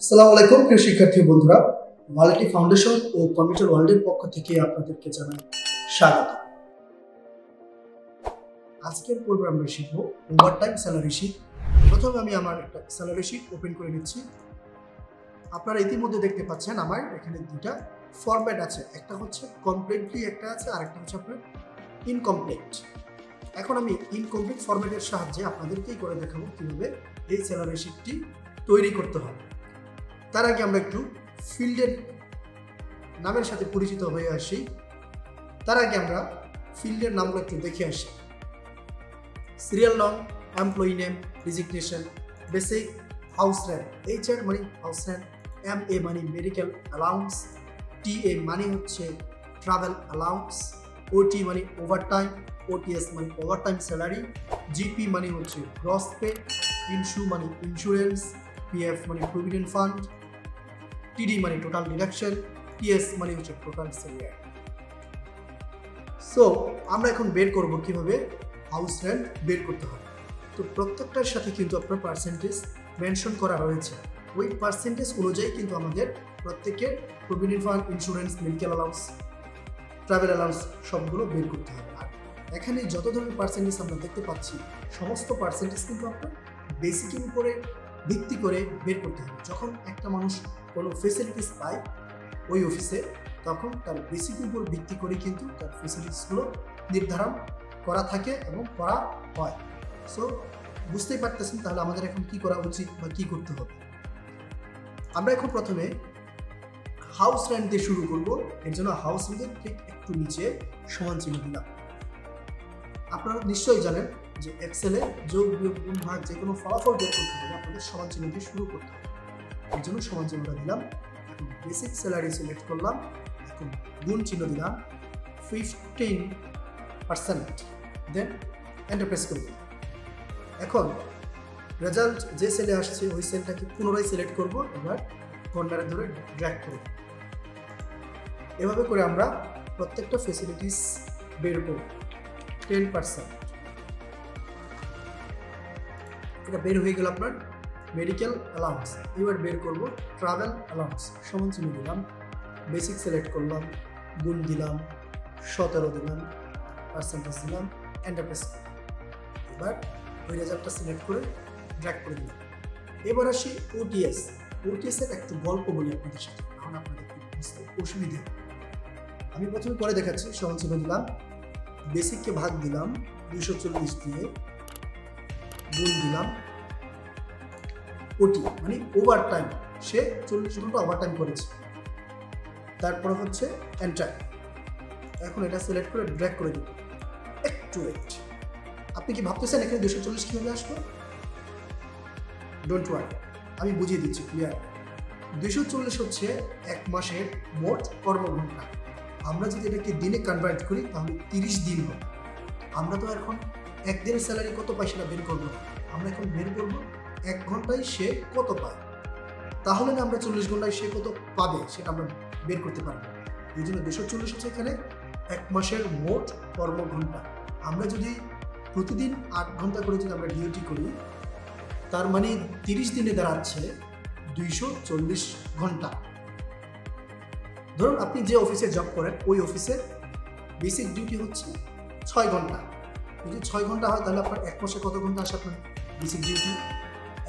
আসসালামু আলাইকুম প্রিয় শিক্ষার্থী বন্ধুরা, ওয়ালিটি ফাউন্ডেশন ও কম্পিউটার ওয়ার্ল্ডের পক্ষ থেকে আপনাদেরকে জানাই স্বাগত। আজকের পর্বে আমরা শিখব ওভারটাইম স্যালারি শিট। প্রথমে আমি আমার একটা স্যালারি শিট ওপেন করে নিচ্ছি। আপনারা ইতিমধ্যে দেখতে পাচ্ছেন আমার এখানে দুটা ফরম্যাট আছে, একটা হচ্ছে কমপ্লিটলি একটা আছে, আর একটা হচ্ছে আপনার ইনকমপ্লিট। এখন আমি ইনকমপ্লিট ফরম্যাটের সাহায্যে আপনাদেরকেই করে দেখাবো কিভাবে এই স্যালারি শিটটি তৈরি করতে হবে। তার আগে আমরা একটু ফিল্ডের নামের সাথে পরিচিত হয়ে আসি। তার আগে আমরা ফিল্ডের নামগুলো একটু দেখে আসি। সিরিয়াল নাম, employee name, designation, basic, house rent, HR মানে হাউস রেন্ট, MA মানে মেডিকেল অ্যালাউন্স, TA মানে হচ্ছে ট্রাভেল অ্যালাউন্স, OT মানে ওভারটাইম, OTS মানে ওভারটাইম স্যালারি, GP মানে হচ্ছে গ্রস পে, ইনস্যু মানে ইন্স্যুরেন্স, PF মানে প্রভিডেন্ট ফান্ড, TD মানে টোটাল ডিডাকশন, TS মানে হচ্ছে টোটাল স্যালারি। সো আমরা এখন বের করব কিভাবে হাউস রেন্ট বের করতে হবে। তো প্রত্যেকটার সাথে কিন্তু আপনার পার্সেন্টেজ মেনশন করা রয়েছে। ওই পার্সেন্টেজ অনুযায়ী কিন্তু আমাদের প্রত্যেকের provident fund, insurance, medical allowance, travel allowance সবগুলো বের করতে হবে। আর এখানে যত ধরনের পার্সেন্টেজ আমরা দেখতে পাচ্ছি সমস্ত পার্সেন্টেজ কিন্তু আপনার বেসিকের উপরে ভিত্তি করে বের করতে হবে। যখন একটা মানুষ কোনো ফেসিলিটিস পায় ওই অফিসে, তখন তার বেসিকের উপর ভিত্তি করে কিন্তু তার ফেসিলিটিসগুলো নির্ধারণ করা থাকে এবং করা হয়। সো বুঝতেই পারতেছেন তাহলে আমাদের এখন কি করা উচিত বা কি করতে হবে। আমরা এখন প্রথমে হাউস রেন্ট দিয়ে শুরু করব। এর জন্য হাউস রেন্টের ঠিক একটু নিচে সমান চিহ্ন দিলাম। আপনারা নিশ্চয়ই জানেন যে এক্সেলে যোগ, বিয়োগ, গুণ, ভাগ যে কোনো ফলাফল বের করতে হলে আপনাদের সমান চিহ্ন দিয়ে শুরু করতে হবে। এর জন্য সমান চিহ্নটা দিলাম। এখন বেসিক স্যালারি সিলেক্ট করলাম, এখন গুণ চিহ্ন দিলাম 15%, দেন এন্টার প্রেস করে দিলাম। এখন রেজাল্ট যে সেলে আসছে ওই সেলটাকে পুনরায় সিলেক্ট করব, এবার কর্নারে ধরে ড্র্যাগ করব। এভাবে করে আমরা প্রত্যেকটা ফেসিলিটিস বের করব। 10% এটা বের হয়ে গেল আপনার মেডিকেল অ্যালাউন্স। এবার বের করব ট্রাভেল অ্যালাউন্স, সমান চিহ্ন দিলাম, বেসিক সিলেক্ট করলাম, গুণ দিলাম, 17 দিলাম, পার্সেন্টেজ দিলাম, এন্টার প্রেস করলাম। এবার ওই রেজাল্টটা সিলেক্ট করে ড্র্যাগ করে দিলাম। এবার আসি OTS। OTS এর একটু গল্প বলি আপনাদের সাথে, এখন আপনাদের বুঝতে অসুবিধা হবে। আমি প্রথমে করে দেখাচ্ছি। সমান চিহ্ন দিলাম, বেসিককে ভাগ দিলাম 240 দিয়ে, গুণ দিলাম OT মানে ওভার টাইম, সে 40 ঘন্টা ওভার টাইম করেছে। তারপরে হচ্ছে এন্টার। এখন এটা সিলেক্ট করে ড্র্যাগ করে দিন। একটু ওয়েট। আপনি কি ভাবতেছেন এখানে 240 কিভাবে আসবে? ডোন্ট ওয়ারি, আমি বুঝিয়ে দিচ্ছি ক্লিয়ার। 240 হচ্ছে এক মাসের মোট কর্মঘণ্টা। আমরা যদি এটাকে দিনে কনভার্ট করি তাহলে 30 দিন হবে। আমরা তো এখন একদিনের স্যালারি কত পাই সেটা বের করবো, আমরা এখন বের করবো 1 ঘন্টায় সে কত পায়। তাহলে না আমরা 40 ঘন্টায় সে কত পাবে সেটা আমরা বের করতে পারবো। এই জন্য 240 হচ্ছে এখানে 1 মাসের মোট কর্মঘণ্টা। আমরা যদি প্রতিদিন 8 ঘন্টা করে যদি আমরা ডিউটি করি, তার মানে 30 দিনে দাঁড়াচ্ছে 240 ঘন্টা। ধরুন আপনি যে অফিসে জব করেন ওই অফিসে বেসিক ডিউটি হচ্ছে 6 ঘন্টা। যদি 6 ঘন্টা হয় তাহলে আপনার 1 মাসে কত ঘন্টা আসে? আপনার বেসিক ডিউটি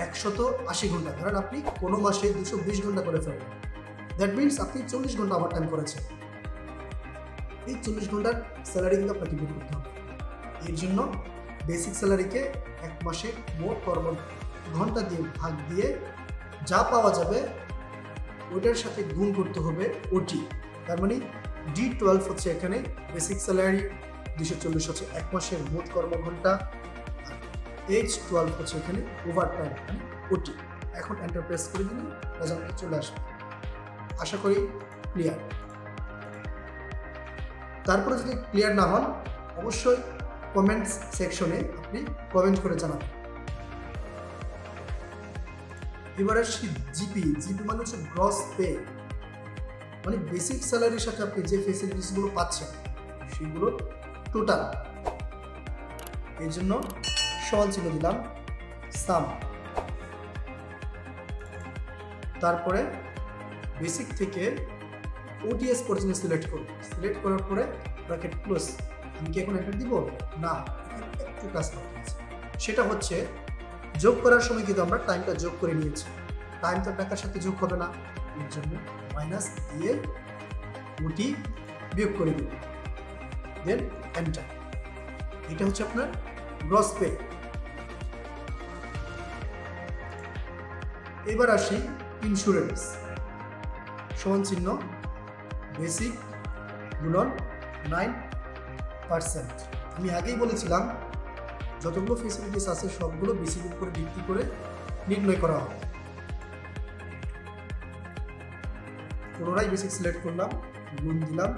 180 ঘন্টা। ধরেন আপনি কোনো মাসে 220 ঘন্টা করে ফেলেন, দ্যাট মিনস আপনি 40 ঘন্টা ওভার টাইম করেছেন। এই 40 ঘন্টার স্যালারি কিন্তু আপনাকে বের করতে হবে। এর জন্য বেসিক স্যালারিকে 1 মাসে মোট কর্ম ঘন্টা দিয়ে ভাগ দিয়ে যা পাওয়া যাবে ওইটার সাথে গুণ করতে হবে OT। তার মানে D12 হচ্ছে এখানে বেসিক স্যালারি, 240 হচ্ছে 1 মাসের মোট কর্মঘণ্টা, আর H12 হচ্ছে এখানে ওভার টাইম মানে OT। এখন এন্টার প্রেস করে দিলে রেজাল্টটা চলে আসবে। আশা করি ক্লিয়ার। তারপরে যদি ক্লিয়ার না হন অবশ্যই কমেন্টস সেকশনে আপনি কমেন্ট করে জানাবেন। এবার আসি জিপি। মানে হচ্ছে গ্রস পে, মানে বেসিক স্যালারির সাথে আপনি যে ফেসিলিটিসগুলো পাচ্ছেন সেগুলো টোটাল। এই জন্য সমান চিহ্ন দিলাম, সাম, তারপরে বেসিক থেকে ওটিএস পর্যন্ত সিলেক্ট করব। সিলেক্ট করার পরে ব্র্যাকেট ক্লোজ। আমি কি এখন এন্টার দিব? না, একটু কাজ বাকি আছে। সেটা হচ্ছে যোগ করার সময় কিন্তু আমরা টাইমটা যোগ করে নিয়েছি, টাইম তো টাকার সাথে যোগ হবে না, এর জন্য মাইনাস দিয়ে ওটি বিয়োগ করে দেব, দেন এন্টার। এটা হচ্ছে আপনার গ্রস পে। এবার আসি ইন্স্যুরেন্স, সমান চিহ্ন বেসিক গুণন 9%। আমি আগেই বলেছিলাম যতগুলো ফেসিলিটিস আছে সবগুলো বেসিকের উপরে ভিত্তি করে নির্ণয় করা হবে। পুনরায় বেসিক সিলেক্ট করলাম, গুণ দিলাম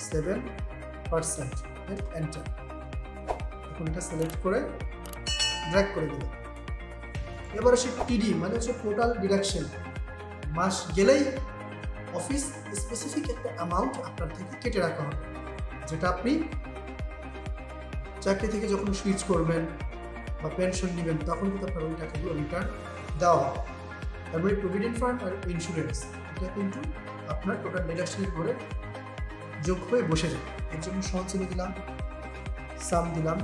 7%, এন্টার। এখন এটা সিলেক্ট করে ড্র্যাগ করে দিলাম। এবার আসে টিডি, মানে হচ্ছে টোটাল ডিডাকশন। মাস গেলেই অফিস স্পেসিফিক একটা অ্যামাউন্ট আপনার থেকে কেটে রাখা হবে, যেটা আপনি চাকরি থেকে যখন সুইচ করবেন বা পেনশন নেবেন তখন কিন্তু আপনার ওই টাকাগুলো রিটার্ন দেওয়া হবে। তারপরে প্রভিডেন্ট ফান্ড আর ইন্স্যুরেন্স, এটা কিন্তু আপনার টোটাল ডিডাকশনের করে যোগ হয়ে বসে যাবে। এর জন্য সমান চিহ্ন দিলাম, সাম দিলাম,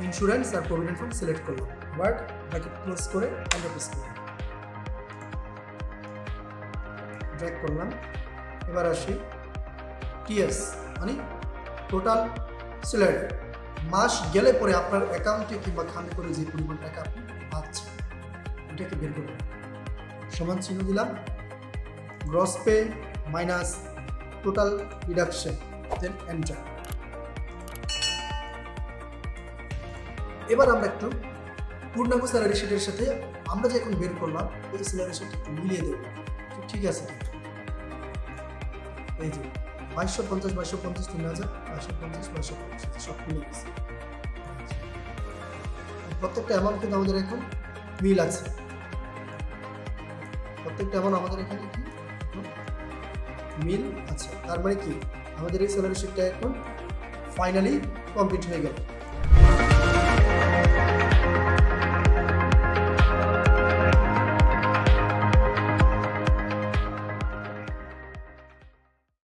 ইন্স্যুরেন্স আর প্রভিডেন্ট ফান্ড সিলেক্ট করলাম, বাট ব্র্যাকেট ক্লোজ করে এন্টার প্রেস করলাম, ড্র্যাগ করলাম। এবার আসি টিএস, মানে টোটাল স্যালারি। মাস গেলে পরে আপনার অ্যাকাউন্টে কিংবা খামে করে যে পরিমাণ টাকা আপনি পাচ্ছেন এটাকে বের করবেন। সমান চিহ্ন দিলাম, gross pay minus total deduction, then enter. এবার আমরা একটু পূর্ণাঙ্গ স্যালারি শিটের সাথে আমরা যে এখন বের করলাম এই স্যালারি শিট একটু মিলিয়ে দেব, ঠিক আছে? এই যে 2250, 2250, 3000, 2250, 2250 সব মিলে গেছে। প্রত্যেকটা অ্যামাউন্ট কিন্তু আমাদের এখন মিল আছে, প্রত্যেকটা অ্যামাউন্ট আমাদের এখানে কি মিল আছে। তার মানে কি আমাদের এই স্যালারি শিটটা এখন ফাইনালি কমপ্লিট হয়ে গেল।